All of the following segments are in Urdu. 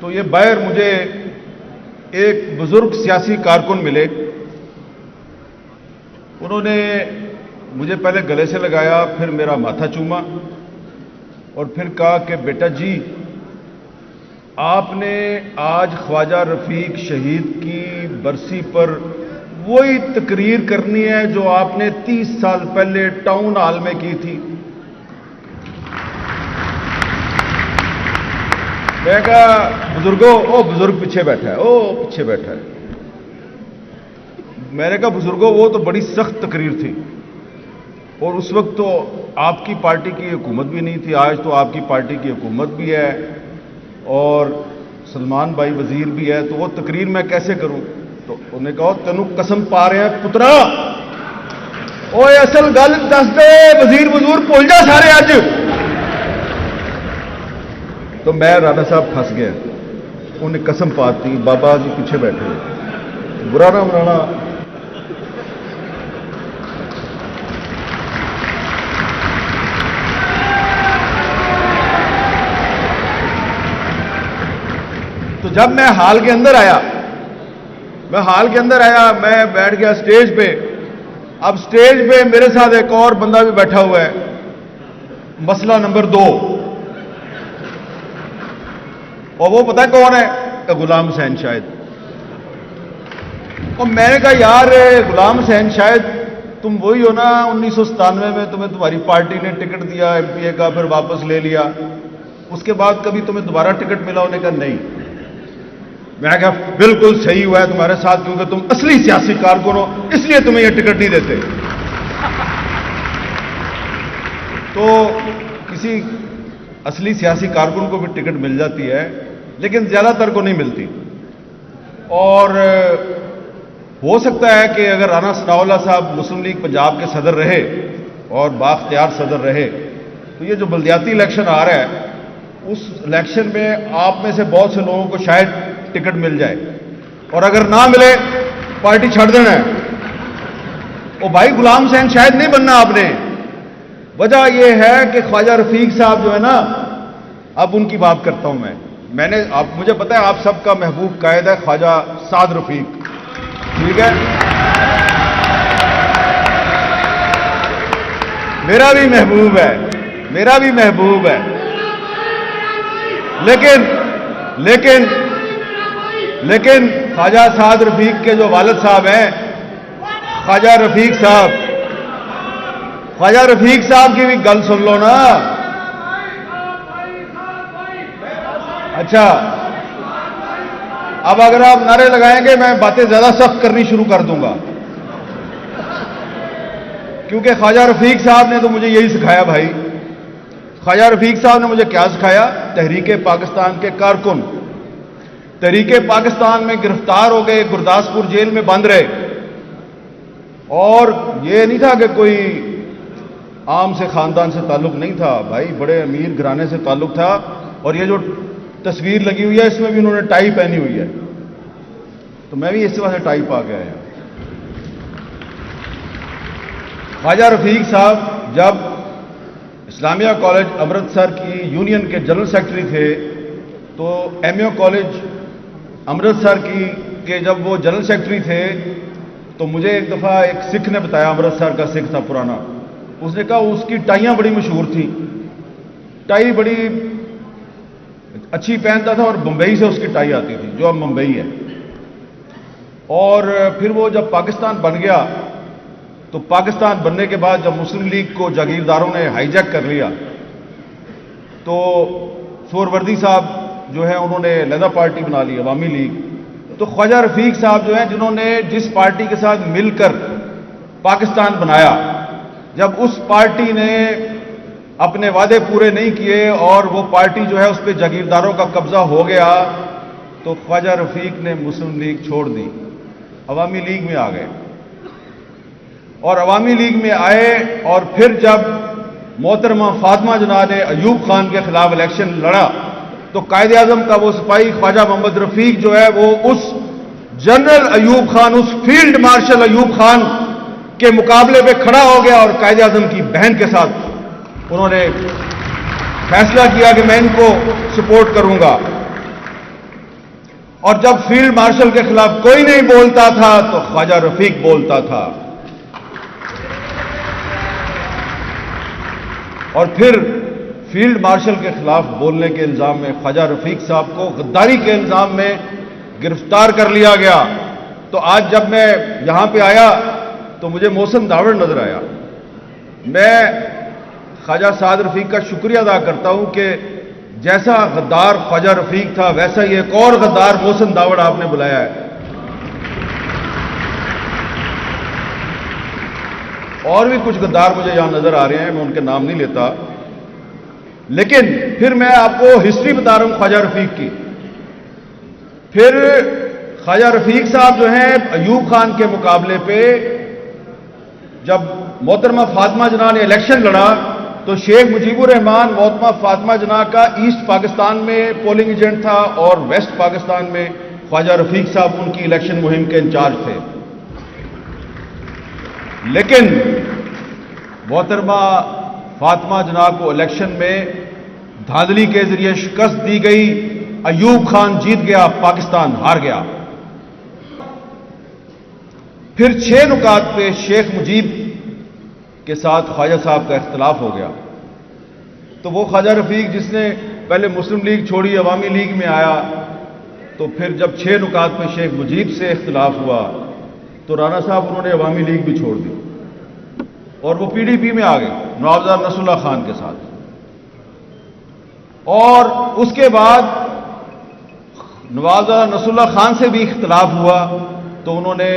تو یہ باہر مجھے ایک بزرگ سیاسی کارکن ملے. انہوں نے مجھے پہلے گلے سے لگایا، پھر میرا ماتھا چوما اور پھر کہا کہ بیٹا جی آپ نے آج خواجہ رفیق شہید کی برسی پر وہی تقریر کرنی ہے جو آپ نے 30 سال پہلے ٹاؤن ہال میں کی تھی. میں کہا بزرگوں، او بزرگ پیچھے بیٹھا ہے، او پیچھے بیٹھا ہے. میں نے کہا بزرگوں وہ تو بڑی سخت تقریر تھی، اور اس وقت تو آپ کی پارٹی کی حکومت بھی نہیں تھی، آج تو آپ کی پارٹی کی حکومت بھی ہے اور سلمان بھائی وزیر بھی ہے، تو وہ تقریر میں کیسے کروں؟ تو انہوں نے کہا تینوں قسم پا رہے ہیں پترا، اوے اصل گل دس دے، وزیر وزور بھول جا سارے اج. تو میں رانا صاحب پھنس گیا. انہیں قسم پاتی، بابا جی پیچھے بیٹھے، برا نہ منانا. تو جب میں ہال کے اندر آیا، میں بیٹھ گیا سٹیج پہ. اب سٹیج پہ میرے ساتھ ایک اور بندہ بھی بیٹھا ہوا ہے، مسئلہ نمبر 2. اور وہ پتہ کون ہے؟ غلام حسین شاہد. اور میں نے کہا یار غلام حسین شاہد تم وہی ہو نا 1997 میں تمہیں تمہاری پارٹی نے ٹکٹ دیا ایم پی اے کا، پھر واپس لے لیا، اس کے بعد کبھی تمہیں دوبارہ ٹکٹ ملا؟ انہوں نے کہا نہیں. میں نے کہا بالکل صحیح ہوا ہے تمہارے ساتھ، کیونکہ تم اصلی سیاسی کارکن ہو، اس لیے تمہیں یہ ٹکٹ نہیں دیتے. تو کسی اصلی سیاسی کارکن کو بھی ٹکٹ مل جاتی ہے، لیکن زیادہ تر کو نہیں ملتی. اور ہو سکتا ہے کہ اگر رانا ثناء اللہ صاحب مسلم لیگ پنجاب کے صدر رہے اور بااختیار صدر رہے تو یہ جو بلدیاتی الیکشن آ رہا ہے اس الیکشن میں آپ میں سے بہت سے لوگوں کو شاید ٹکٹ مل جائے، اور اگر نہ ملے پارٹی چھوڑ دینا ہے. او بھائی غلام حسین شاہد نہیں بننا آپ نے. وجہ یہ ہے کہ خواجہ رفیق صاحب جو ہے نا، اب ان کی بات کرتا ہوں میں نے مجھے پتا ہے آپ سب کا محبوب قائد ہے خواجہ سعد رفیق، ٹھیک ہے، میرا بھی محبوب ہے، لیکن خواجہ سعد رفیق کے جو والد صاحب ہیں خواجہ رفیق صاحب کی بھی گل سن لو نا. اچھا اب اگر آپ نعرے لگائیں گے میں باتیں زیادہ سخت کرنی شروع کر دوں گا، کیونکہ خواجہ رفیق صاحب نے تو مجھے یہی سکھایا. بھائی خواجہ رفیق صاحب نے مجھے کیا سکھایا؟ تحریک پاکستان کے کارکن تحریک پاکستان میں گرفتار ہو گئے، گرداسپور جیل میں بند رہے، اور یہ نہیں تھا کہ کوئی عام سے خاندان سے تعلق نہیں تھا، بھائی بڑے امیر گھرانے سے تعلق تھا. اور یہ جو تصویر لگی ہوئی ہے اس میں بھی انہوں نے ٹائی پہنی ہوئی ہے، تو میں بھی اس وجہ سے ٹائی پا کے آیا. خواجہ رفیق صاحب جب اسلامیہ کالج امرتسر کی یونین کے جنرل سیکرٹری تھے تو ایم یو کالج امرتسر کے جب وہ جنرل سیکرٹری تھے تو مجھے ایک دفعہ ایک سکھ نے بتایا، امرتسر کا سکھ تھا پرانا، اس نے کہا اس کی ٹائیاں بڑی مشہور تھیں، ٹائی بڑی اچھی پہنتا تھا اور بمبئی سے اس کی ٹائی آتی تھی جو اب ممبئی ہے. اور پھر وہ جب پاکستان بن گیا تو پاکستان بننے کے بعد جب مسلم لیگ کو جاگیرداروں نے ہائی جیک کر لیا تو سہروردی صاحب جو ہے انہوں نے علیحدہ پارٹی بنا لی عوامی لیگ. تو خواجہ رفیق صاحب جو ہیں جنہوں نے جس پارٹی کے ساتھ مل کر پاکستان بنایا، جب اس پارٹی نے اپنے وعدے پورے نہیں کیے اور وہ پارٹی جو ہے اس پہ جاگیرداروں کا قبضہ ہو گیا تو خواجہ رفیق نے مسلم لیگ چھوڑ دی، عوامی لیگ میں آ گئے. اور عوامی لیگ میں آئے اور پھر جب محترمہ فاطمہ جناح نے ایوب خان کے خلاف الیکشن لڑا تو قائد اعظم کا وہ سپاہی خواجہ محمد رفیق جو ہے وہ اس جنرل ایوب خان، اس فیلڈ مارشل ایوب خان کے مقابلے پہ کھڑا ہو گیا اور قائد اعظم کی بہن کے ساتھ انہوں نے فیصلہ کیا کہ میں ان کو سپورٹ کروں گا. اور جب فیلڈ مارشل کے خلاف کوئی نہیں بولتا تھا تو خواجہ رفیق بولتا تھا. اور پھر فیلڈ مارشل کے خلاف بولنے کے الزام میں خواجہ رفیق صاحب کو غداری کے الزام میں گرفتار کر لیا گیا. تو آج جب میں یہاں پہ آیا تو مجھے محسن داوڑ نظر آیا. میں خواجہ سعد رفیق کا شکریہ ادا کرتا ہوں کہ جیسا غدار خواجہ رفیق تھا ویسا ہی ایک اور غدار محسن داوڑ آپ نے بلایا ہے. اور بھی کچھ غدار مجھے یہاں نظر آ رہے ہیں، میں ان کے نام نہیں لیتا، لیکن پھر میں آپ کو ہسٹری بتا رہا ہوں خواجہ رفیق کی. پھر خواجہ رفیق صاحب جو ہیں ایوب خان کے مقابلے پہ جب محترمہ فاطمہ جناح نے الیکشن لڑا تو شیخ مجیب الرحمان محترمہ فاطمہ جناح کا ایسٹ پاکستان میں پولنگ ایجنٹ تھا اور ویسٹ پاکستان میں خواجہ رفیق صاحب ان کی الیکشن مہم کے انچارج تھے. لیکن محترمہ فاطمہ جناح کو الیکشن میں دھاندلی کے ذریعے شکست دی گئی. ایوب خان جیت گیا، پاکستان ہار گیا. پھر 6 نکات پہ شیخ مجیب کے ساتھ خواجہ صاحب کا اختلاف ہو گیا. تو وہ خواجہ رفیق جس نے پہلے مسلم لیگ چھوڑی عوامی لیگ میں آیا، تو پھر جب 6 نکات پہ شیخ مجیب سے اختلاف ہوا تو رانا صاحب انہوں نے عوامی لیگ بھی چھوڑ دی اور وہ پی ڈی پی میں آ گئے نوابزار نصر اللہ خان کے ساتھ. اور اس کے بعد نوابزار نصر اللہ خان سے بھی اختلاف ہوا تو انہوں نے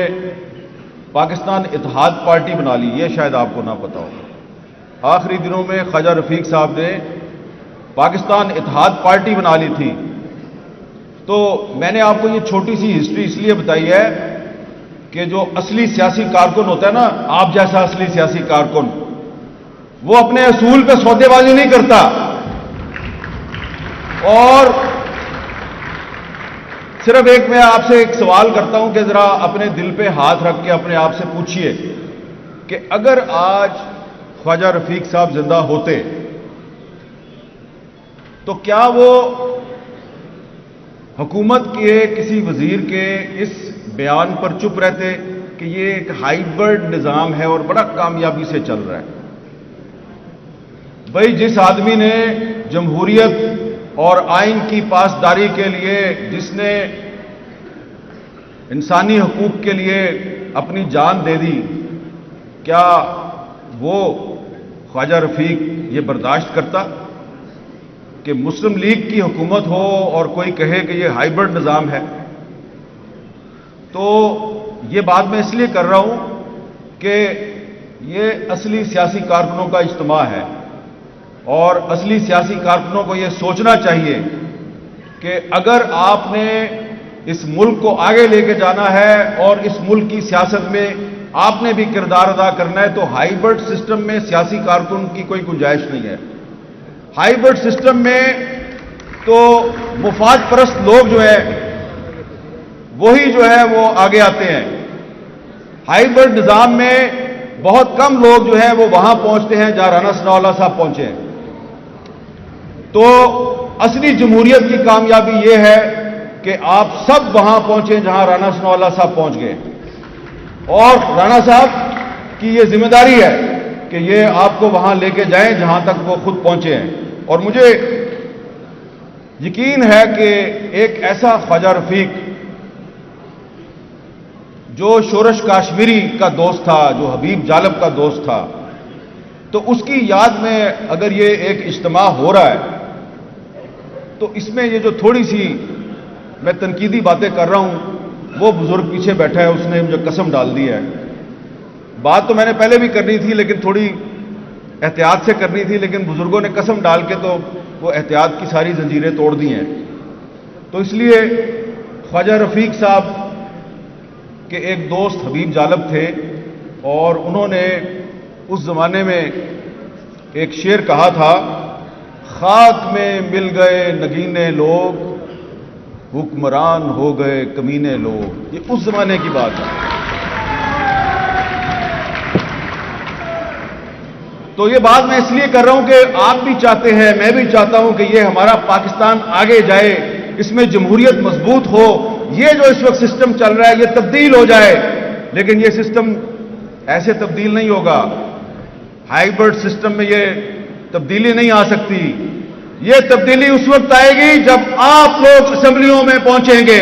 پاکستان اتحاد پارٹی بنا لی. یہ شاید آپ کو نہ پتا ہو. آخری دنوں میں خواجہ رفیق صاحب نے پاکستان اتحاد پارٹی بنا لی تھی. تو میں نے آپ کو یہ چھوٹی سی ہسٹری اس لیے بتائی ہے کہ جو اصلی سیاسی کارکن ہوتا ہے نا، آپ جیسا اصلی سیاسی کارکن، وہ اپنے اصول پہ سودے بازی نہیں کرتا. اور صرف ایک میں آپ سے ایک سوال کرتا ہوں کہ ذرا اپنے دل پہ ہاتھ رکھ کے اپنے آپ سے پوچھئے کہ اگر آج خواجہ رفیق صاحب زندہ ہوتے تو کیا وہ حکومت کے کسی وزیر کے اس بیان پر چپ رہتے کہ یہ ایک ہائبرڈ نظام ہے اور بڑا کامیابی سے چل رہا ہے؟ بھائی، جس آدمی نے جمہوریت اور آئین کی پاسداری کے لیے، جس نے انسانی حقوق کے لیے اپنی جان دے دی، کیا وہ خواجہ رفیق یہ برداشت کرتا کہ مسلم لیگ کی حکومت ہو اور کوئی کہے کہ یہ ہائبرڈ نظام ہے؟ تو یہ بات میں اس لیے کر رہا ہوں کہ یہ اصلی سیاسی کارکنوں کا اجتماع ہے اور اصلی سیاسی کارکنوں کو یہ سوچنا چاہیے کہ اگر آپ نے اس ملک کو آگے لے کے جانا ہے اور اس ملک کی سیاست میں آپ نے بھی کردار ادا کرنا ہے تو ہائبرڈ سسٹم میں سیاسی کارکن کی کوئی گنجائش نہیں ہے. ہائبرڈ سسٹم میں تو مفاد پرست لوگ جو ہیں وہی جو ہے وہ آگے آتے ہیں. ہائبرڈ نظام میں بہت کم لوگ جو ہیں وہ وہاں پہنچتے ہیں جہاں رانا ثناء اللہ صاحب پہنچے ہیں. تو اصلی جمہوریت کی کامیابی یہ ہے کہ آپ سب وہاں پہنچیں جہاں رانا ثناء اللہ صاحب پہنچ گئے، اور رانا صاحب کی یہ ذمہ داری ہے کہ یہ آپ کو وہاں لے کے جائیں جہاں تک وہ خود پہنچے ہیں. اور مجھے یقین ہے کہ ایک ایسا خواجہ رفیق جو شورش کاشمیری کا دوست تھا، جو حبیب جالب کا دوست تھا، تو اس کی یاد میں اگر یہ ایک اجتماع ہو رہا ہے تو اس میں یہ جو تھوڑی سی میں تنقیدی باتیں کر رہا ہوں، وہ بزرگ پیچھے بیٹھا ہے، اس نے مجھے قسم ڈال دی ہے. بات تو میں نے پہلے بھی کرنی تھی لیکن تھوڑی احتیاط سے کرنی تھی، لیکن بزرگوں نے قسم ڈال کے تو وہ احتیاط کی ساری زنجیریں توڑ دی ہیں. تو اس لیے خواجہ رفیق صاحب کے ایک دوست حبیب جالب تھے اور انہوں نے اس زمانے میں ایک شعر کہا تھا، خاک میں مل گئے نگینے لوگ، حکمران ہو گئے کمینے لوگ. یہ اس زمانے کی بات ہے. تو یہ بات میں اس لیے کر رہا ہوں کہ آپ بھی چاہتے ہیں، میں بھی چاہتا ہوں کہ یہ ہمارا پاکستان آگے جائے، اس میں جمہوریت مضبوط ہو یہ جو اس وقت سسٹم چل رہا ہے یہ تبدیل ہو جائے، لیکن یہ سسٹم ایسے تبدیل نہیں ہوگا. ہائیبرڈ سسٹم میں یہ تبدیلی نہیں آ سکتی. یہ تبدیلی اس وقت آئے گی جب آپ لوگ اسمبلیوں میں پہنچیں گے.